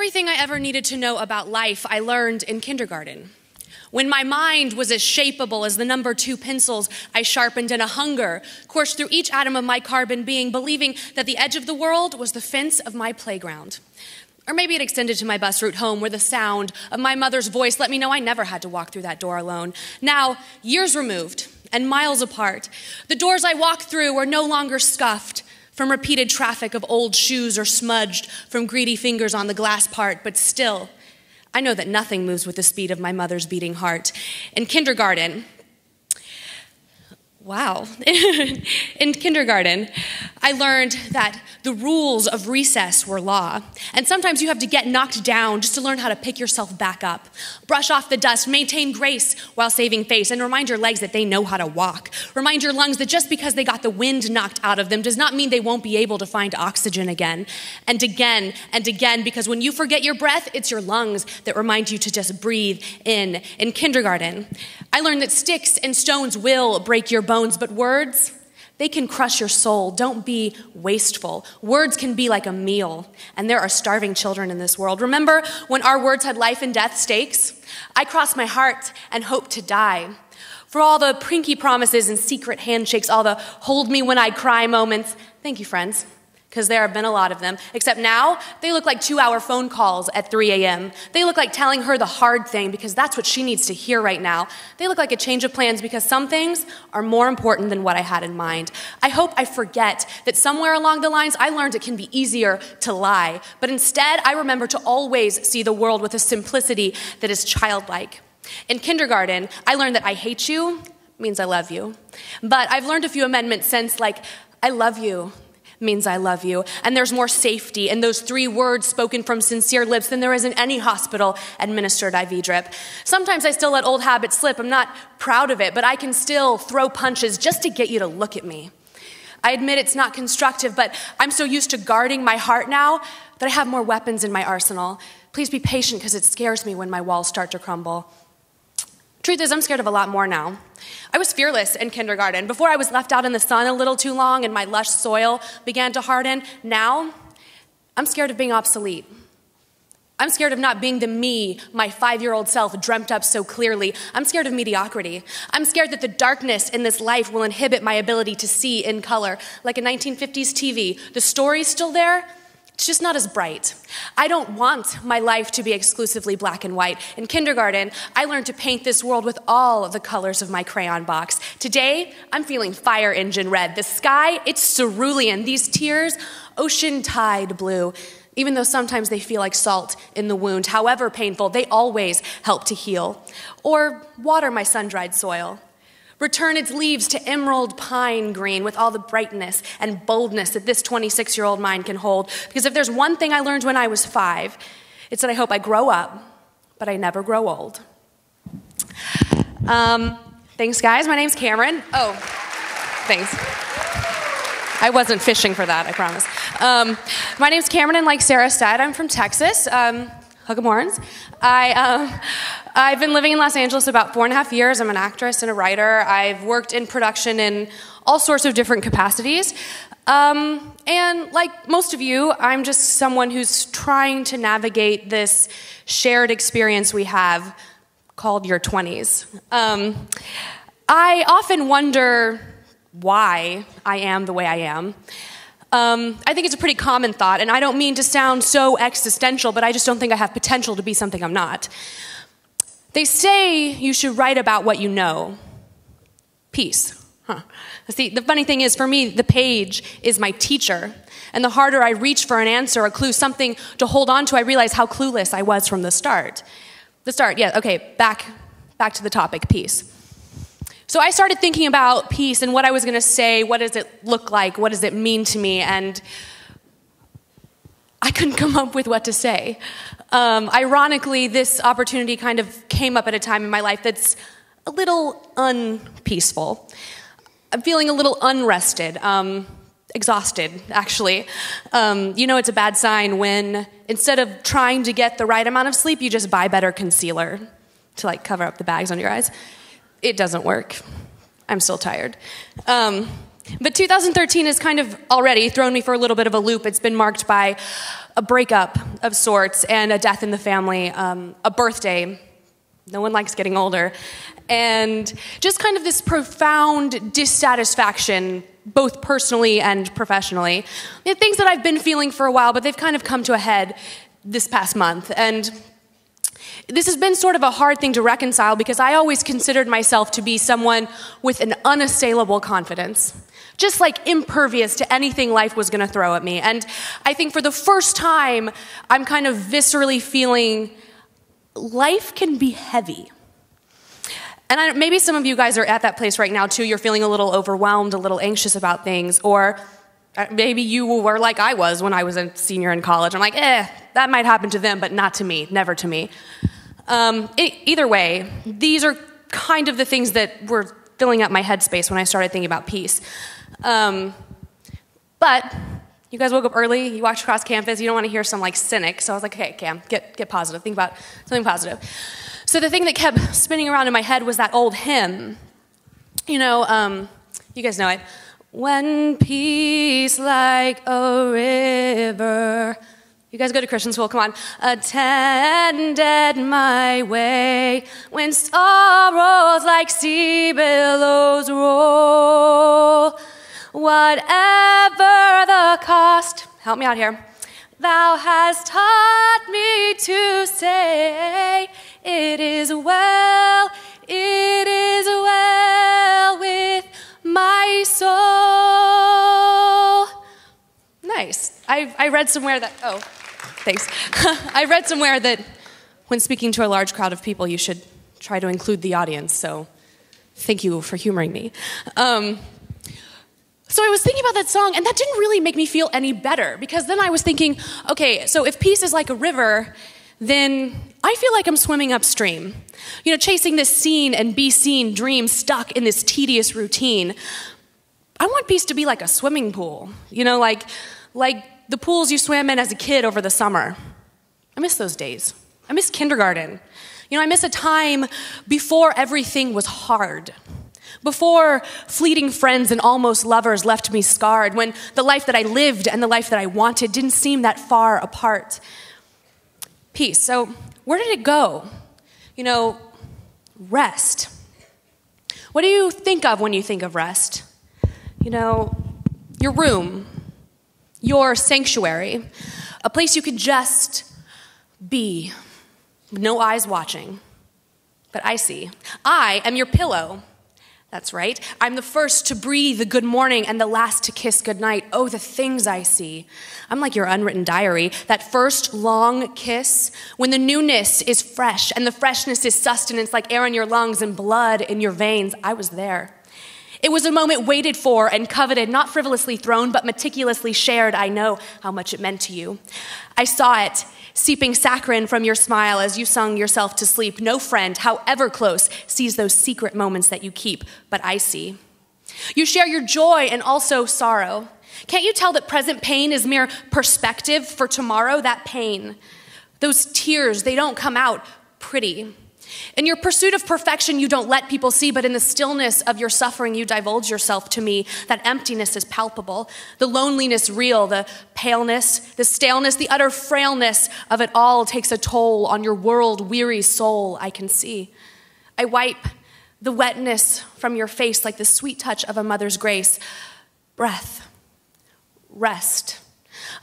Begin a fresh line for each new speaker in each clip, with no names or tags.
Everything I ever needed to know about life, I learned in kindergarten. When my mind was as shapeable as the number 2 pencils I sharpened, and a hunger coursed through each atom of my carbon being, believing that the edge of the world was the fence of my playground. Or maybe it extended to my bus route home, where the sound of my mother's voice let me know I never had to walk through that door alone. Now, years removed and miles apart, the doors I walk through are no longer scuffed from repeated traffic of old shoes or smudged from greedy fingers on the glass part, but still, I know that nothing moves with the speed of my mother's beating heart. In kindergarten, in kindergarten, I learned that the rules of recess were law. And sometimes you have to get knocked down just to learn how to pick yourself back up. Brush off the dust, maintain grace while saving face, and remind your legs that they know how to walk. Remind your lungs that just because they got the wind knocked out of them does not mean they won't be able to find oxygen again. And again, because when you forget your breath, it's your lungs that remind you to just breathe in. In kindergarten, I learned that sticks and stones will break your bones, but words, they can crush your soul. Don't be wasteful. Words can be like a meal, and there are starving children in this world. Remember when our words had life and death stakes? I crossed my heart and hoped to die. For all the prinky promises and secret handshakes, all the hold me when I cry moments, thank you, friends, because there have been a lot of them. Except now, they look like 2-hour phone calls at 3 a.m. They look like telling her the hard thing because that's what she needs to hear right now. They look like a change of plans because some things are more important than what I had in mind. I hope I forget that somewhere along the lines, I learned it can be easier to lie. But instead, I remember to always see the world with a simplicity that is childlike. In kindergarten, I learned that I hate you means I love you. But I've learned a few amendments since, like, I love you means I love you. And there's more safety in those 3 words spoken from sincere lips than there is in any hospital-administered IV drip. Sometimes I still let old habits slip. I'm not proud of it, but I can still throw punches just to get you to look at me. I admit it's not constructive, but I'm so used to guarding my heart now that I have more weapons in my arsenal. Please be patient, because it scares me when my walls start to crumble. Truth is, I'm scared of a lot more now. I was fearless in kindergarten. Before, I was left out in the sun a little too long and my lush soil began to harden. Now, I'm scared of being obsolete. I'm scared of not being the me my 5-year-old self dreamt up so clearly. I'm scared of mediocrity. I'm scared that the darkness in this life will inhibit my ability to see in color. Like a 1950s TV, the story's still there, it's just not as bright. I don't want my life to be exclusively black and white. In kindergarten, I learned to paint this world with all of the colors of my crayon box. Today, I'm feeling fire engine red. The sky, it's cerulean. These tears, ocean tide blue. Even though sometimes they feel like salt in the wound, however painful, they always help to heal. Or water my sun-dried soil. Return its leaves to emerald pine green with all the brightness and boldness that this 26-year-old mind can hold. Because if there's one thing I learned when I was 5, it's that I hope I grow up, but I never grow old. Thanks, guys. My name's Cameron. Oh, thanks. I wasn't fishing for that, I promise. My name's Cameron, and like Sarah said, I'm from Texas. Hook 'em horns. I've been living in Los Angeles about 4.5 years. I'm an actress and a writer. I've worked in production in all sorts of different capacities. And like most of you, I'm just someone who's trying to navigate this shared experience we have called your 20s. I often wonder why I am the way I am. I think it's a pretty common thought, and I don't mean to sound so existential, but I just don't think I have potential to be something I'm not. They say you should write about what you know. Peace. See, the funny thing is, for me, the page is my teacher, and the harder I reach for an answer, a clue, something to hold on to, I realize how clueless I was from the start. Back to the topic, peace. So I started thinking about peace and what I was going to say, what does it look like, what does it mean to me, and I couldn't come up with what to say. Ironically, this opportunity kind of came up at a time in my life that's a little unpeaceful. I'm feeling a little unrested, exhausted, actually. You know it's a bad sign when instead of trying to get the right amount of sleep, you just buy better concealer to like cover up the bags on your eyes. It doesn't work. I'm still tired. But 2013 has kind of already thrown me for a little bit of a loop. It's been marked by a breakup of sorts and a death in the family, a birthday. No one likes getting older. And just kind of this profound dissatisfaction, both personally and professionally. Things that I've been feeling for a while, but they've kind of come to a head this past month. And this has been sort of a hard thing to reconcile because I always considered myself to be someone with an unassailable confidence, just like impervious to anything life was going to throw at me. And I think for the first time, I'm kind of viscerally feeling life can be heavy. And maybe some of you guys are at that place right now too. You're feeling a little overwhelmed, a little anxious about things, or maybe you were like I was when I was a senior in college. I'm like, that might happen to them, but not to me, never to me. Either way, these are kind of the things that were filling up my headspace when I started thinking about peace. But you guys woke up early, you walked across campus, you don't want to hear some like cynic, so I was like, hey, Cam, get positive, think about something positive. So the thing that kept spinning around in my head was that old hymn. You know, you guys know it. When peace like a river, you guys go to Christian school, come on. Attended my way, when sorrows like sea billows roll. Whatever the cost, help me out here. Thou hast taught me to say, it is well with my soul. Nice. I read somewhere that, oh, thanks. I read somewhere that when speaking to a large crowd of people, you should try to include the audience, so thank you for humoring me. So I was thinking about that song, and that didn't really make me feel any better, because then I was thinking, okay, so if peace is like a river, then I feel like I'm swimming upstream. You know, chasing this seen and be seen dream stuck in this tedious routine. I want peace to be like a swimming pool, you know, like the pools you swam in as a kid over the summer. I miss those days. I miss kindergarten. You know, I miss a time before everything was hard. Before fleeting friends and almost lovers left me scarred, when the life that I lived and the life that I wanted didn't seem that far apart. Peace. So where did it go? You know, rest. What do you think of when you think of rest? You know, your room, your sanctuary, a place you could just be, no eyes watching. But I see. I am your pillow. That's right. I'm the first to breathe the good morning and the last to kiss goodnight. Oh, the things I see. I'm like your unwritten diary. That first long kiss, when the newness is fresh and the freshness is sustenance like air in your lungs and blood in your veins. I was there. It was a moment waited for and coveted, not frivolously thrown, but meticulously shared. I know how much it meant to you. I saw it seeping saccharine from your smile as you sung yourself to sleep. No friend, however close, sees those secret moments that you keep, but I see. You share your joy and also sorrow. Can't you tell that present pain is mere perspective for tomorrow? That pain, those tears, they don't come out pretty. In your pursuit of perfection, you don't let people see, but in the stillness of your suffering, you divulge yourself to me. That emptiness is palpable, the loneliness real, the paleness, the staleness, the utter frailness of it all takes a toll on your world-weary soul, I can see. I wipe the wetness from your face like the sweet touch of a mother's grace. Breath, rest.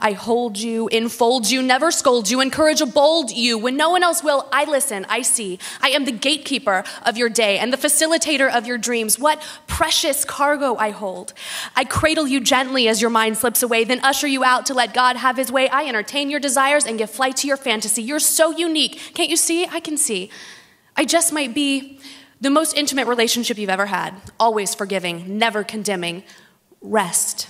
I hold you, enfold you, never scold you, encourage a bold you. When no one else will, I listen, I see. I am the gatekeeper of your day and the facilitator of your dreams. What precious cargo I hold. I cradle you gently as your mind slips away, then usher you out to let God have his way. I entertain your desires and give flight to your fantasy. You're so unique. Can't you see? I can see. I just might be the most intimate relationship you've ever had. Always forgiving, never condemning. Rest.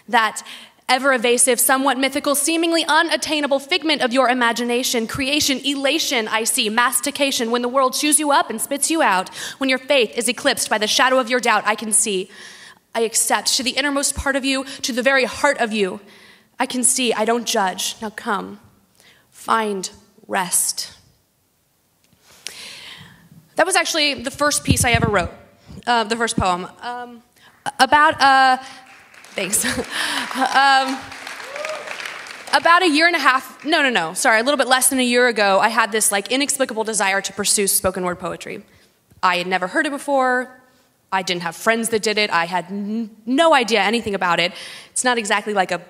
That ever-evasive, somewhat mythical, seemingly unattainable figment of your imagination, creation, elation, I see, mastication, when the world chews you up and spits you out, when your faith is eclipsed by the shadow of your doubt, I can see. I accept to the innermost part of you, to the very heart of you. I can see, I don't judge. Now come, find rest. That was actually the first piece I ever wrote, the first poem. Thanks. About a year and a half, sorry, a little bit less than a year ago, I had this like inexplicable desire to pursue spoken word poetry. I had never heard it before. I didn't have friends that did it. I had no idea anything about it. It's not exactly like a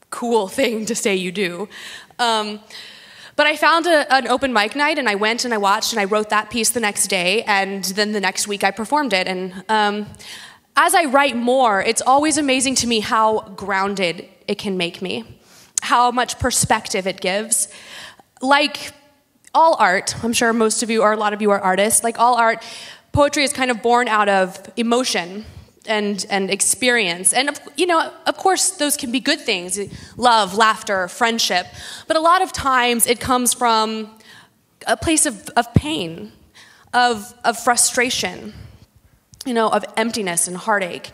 cool thing to say you do. But I found an open mic night, and I went and I watched and I wrote that piece the next day, and then the next week I performed it. And as I write more, it's always amazing to me how grounded it can make me, how much perspective it gives. Like all art, I'm sure most of you or a lot of you are artists, like all art, poetry is kind of born out of emotion and experience. And of course, those can be good things, love, laughter, friendship. But a lot of times it comes from a place of pain, of frustration, of emptiness and heartache.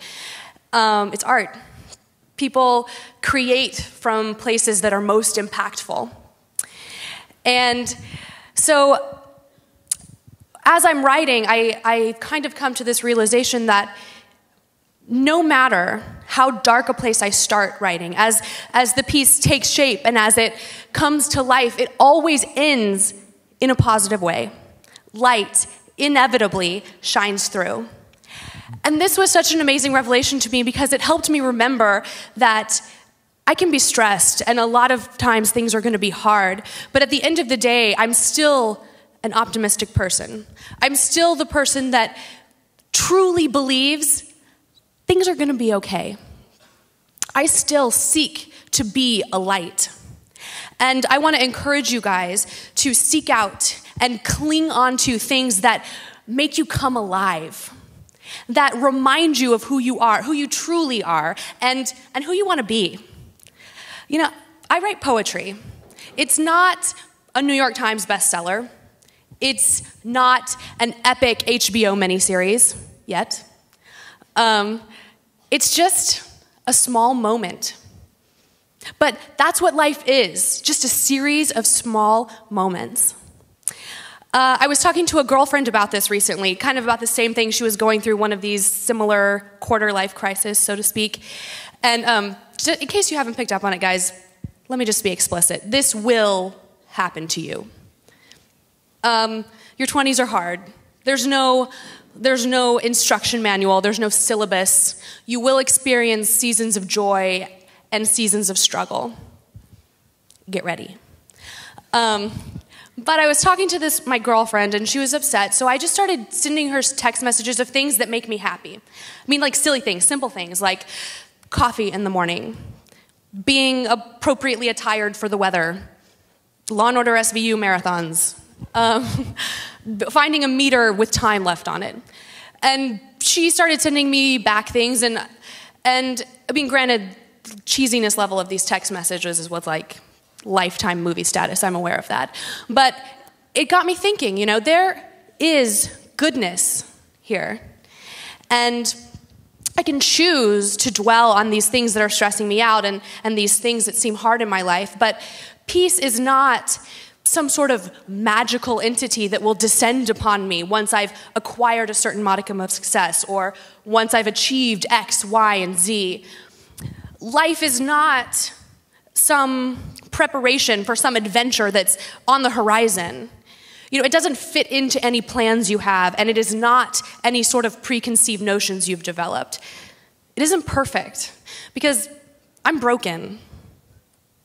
It's art. People create from places that are most impactful. And so as I'm writing, I kind of come to this realization that no matter how dark a place I start writing, as the piece takes shape and as it comes to life, it always ends in a positive way. Light inevitably shines through. And this was such an amazing revelation to me because it helped me remember that I can be stressed and a lot of times things are going to be hard, but at the end of the day, I'm still an optimistic person. I'm still the person that truly believes things are going to be okay. I still seek to be a light. And I want to encourage you guys to seek out and cling on to things that make you come alive, that remind you of who you are, who you truly are, and who you want to be. I write poetry. It's not a New York Times bestseller. It's not an epic HBO miniseries yet. It's just a small moment. But that's what life is, just a series of small moments. I was talking to a girlfriend about this recently, kind of about the same thing. She was going through one of these similar quarter-life crisis, so to speak. And in case you haven't picked up on it, guys, let me just be explicit. This will happen to you. Your 20s are hard. There's no instruction manual. There's no syllabus. You will experience seasons of joy and seasons of struggle. Get ready. But I was talking to my girlfriend, and she was upset, so I just started sending her text messages of things that make me happy. I mean, like silly things, simple things, like coffee in the morning, being appropriately attired for the weather, Law & Order SVU marathons, finding a meter with time left on it. And she started sending me back things, and I mean, granted, cheesiness level of these text messages is what's like Lifetime movie status, I'm aware of that. But it got me thinking, there is goodness here. And I can choose to dwell on these things that are stressing me out and these things that seem hard in my life, but peace is not some sort of magical entity that will descend upon me once I've acquired a certain modicum of success or once I've achieved X, Y, and Z. Life is not some preparation for some adventure that's on the horizon. It doesn't fit into any plans you have, and it is not any sort of preconceived notions you've developed. It isn't perfect, because I'm broken,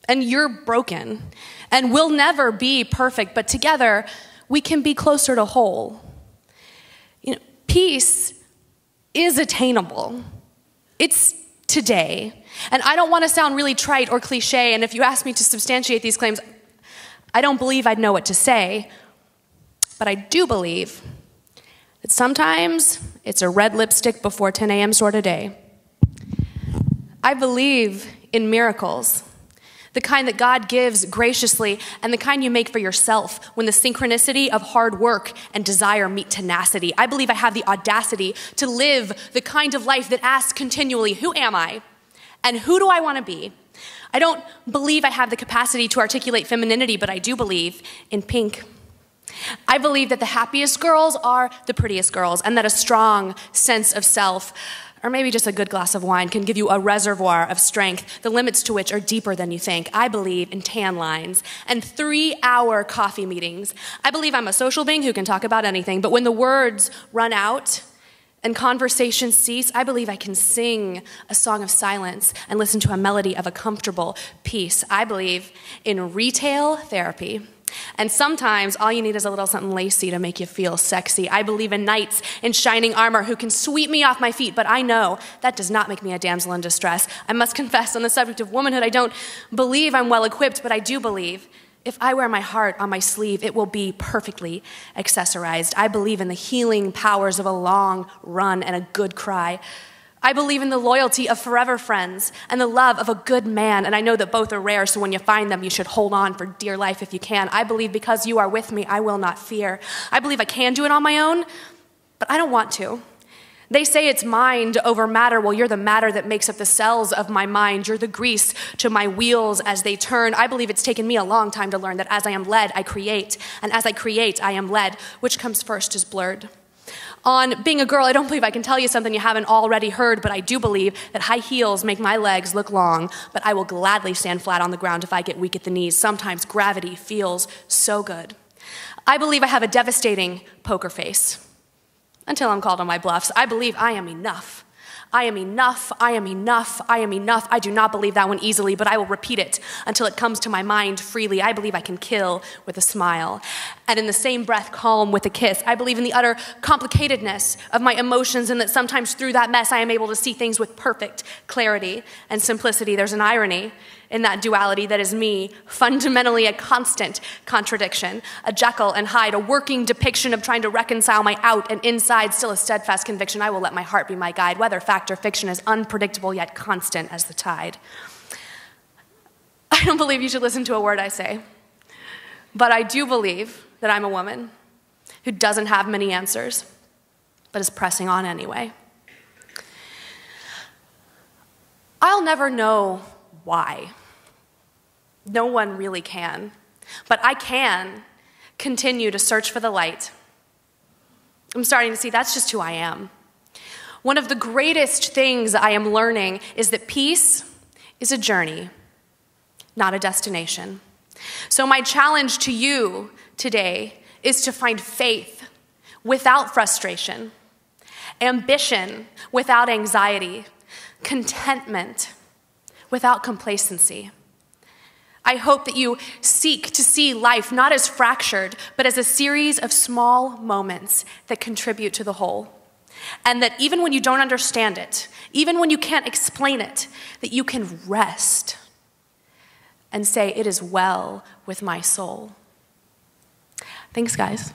and you're broken, and we'll never be perfect, but together we can be closer to whole. Peace is attainable. It's today. And I don't want to sound really trite or cliche, and if you ask me to substantiate these claims, I don't believe I'd know what to say, but I do believe that sometimes it's a red lipstick before 10 a.m. sort of day. I believe in miracles, the kind that God gives graciously and the kind you make for yourself when the synchronicity of hard work and desire meet tenacity. I believe I have the audacity to live the kind of life that asks continually, who am I? And who do I want to be? I don't believe I have the capacity to articulate femininity, but I do believe in pink. I believe that the happiest girls are the prettiest girls, and that a strong sense of self or maybe just a good glass of wine can give you a reservoir of strength, the limits to which are deeper than you think. I believe in tan lines and 3-hour coffee meetings. I believe I'm a social being who can talk about anything, but when the words run out and conversations cease, I believe I can sing a song of silence and listen to a melody of a comfortable peace. I believe in retail therapy. And sometimes all you need is a little something lacy to make you feel sexy. I believe in knights in shining armor who can sweep me off my feet, but I know that does not make me a damsel in distress. I must confess, on the subject of womanhood, I don't believe I'm well equipped, but I do believe if I wear my heart on my sleeve, it will be perfectly accessorized. I believe in the healing powers of a long run and a good cry. I believe in the loyalty of forever friends and the love of a good man, and I know that both are rare, so when you find them, you should hold on for dear life if you can. I believe because you are with me, I will not fear. I believe I can do it on my own, but I don't want to. They say it's mind over matter. Well, you're the matter that makes up the cells of my mind. You're the grease to my wheels as they turn. I believe it's taken me a long time to learn that as I am led, I create, and as I create, I am led. Which comes first is blurred. On being a girl, I don't believe I can tell you something you haven't already heard, but I do believe that high heels make my legs look long, but I will gladly stand flat on the ground if I get weak at the knees. Sometimes gravity feels so good. I believe I have a devastating poker face, until I'm called on my bluffs. I believe I am enough. I am enough, I am enough, I am enough. I do not believe that one easily, but I will repeat it until it comes to my mind freely. I believe I can kill with a smile, and in the same breath, calm with a kiss. I believe in the utter complicatedness of my emotions, and that sometimes through that mess, I am able to see things with perfect clarity and simplicity. There's an irony in that duality that is me, fundamentally a constant contradiction, a Jekyll and Hyde, a working depiction of trying to reconcile my out and inside, still a steadfast conviction. I will let my heart be my guide, whether fact or fiction, is unpredictable yet constant as the tide. I don't believe you should listen to a word I say, but I do believe that I'm a woman who doesn't have many answers, but is pressing on anyway. I'll never know why. No one really can. But I can continue to search for the light. I'm starting to see that's just who I am. One of the greatest things I am learning is that peace is a journey, not a destination. So my challenge to you today is to find faith without frustration, ambition without anxiety, contentment without complacency. I hope that you seek to see life not as fractured, but as a series of small moments that contribute to the whole. And that even when you don't understand it, even when you can't explain it, that you can rest and say, it is well with my soul. Thanks, guys.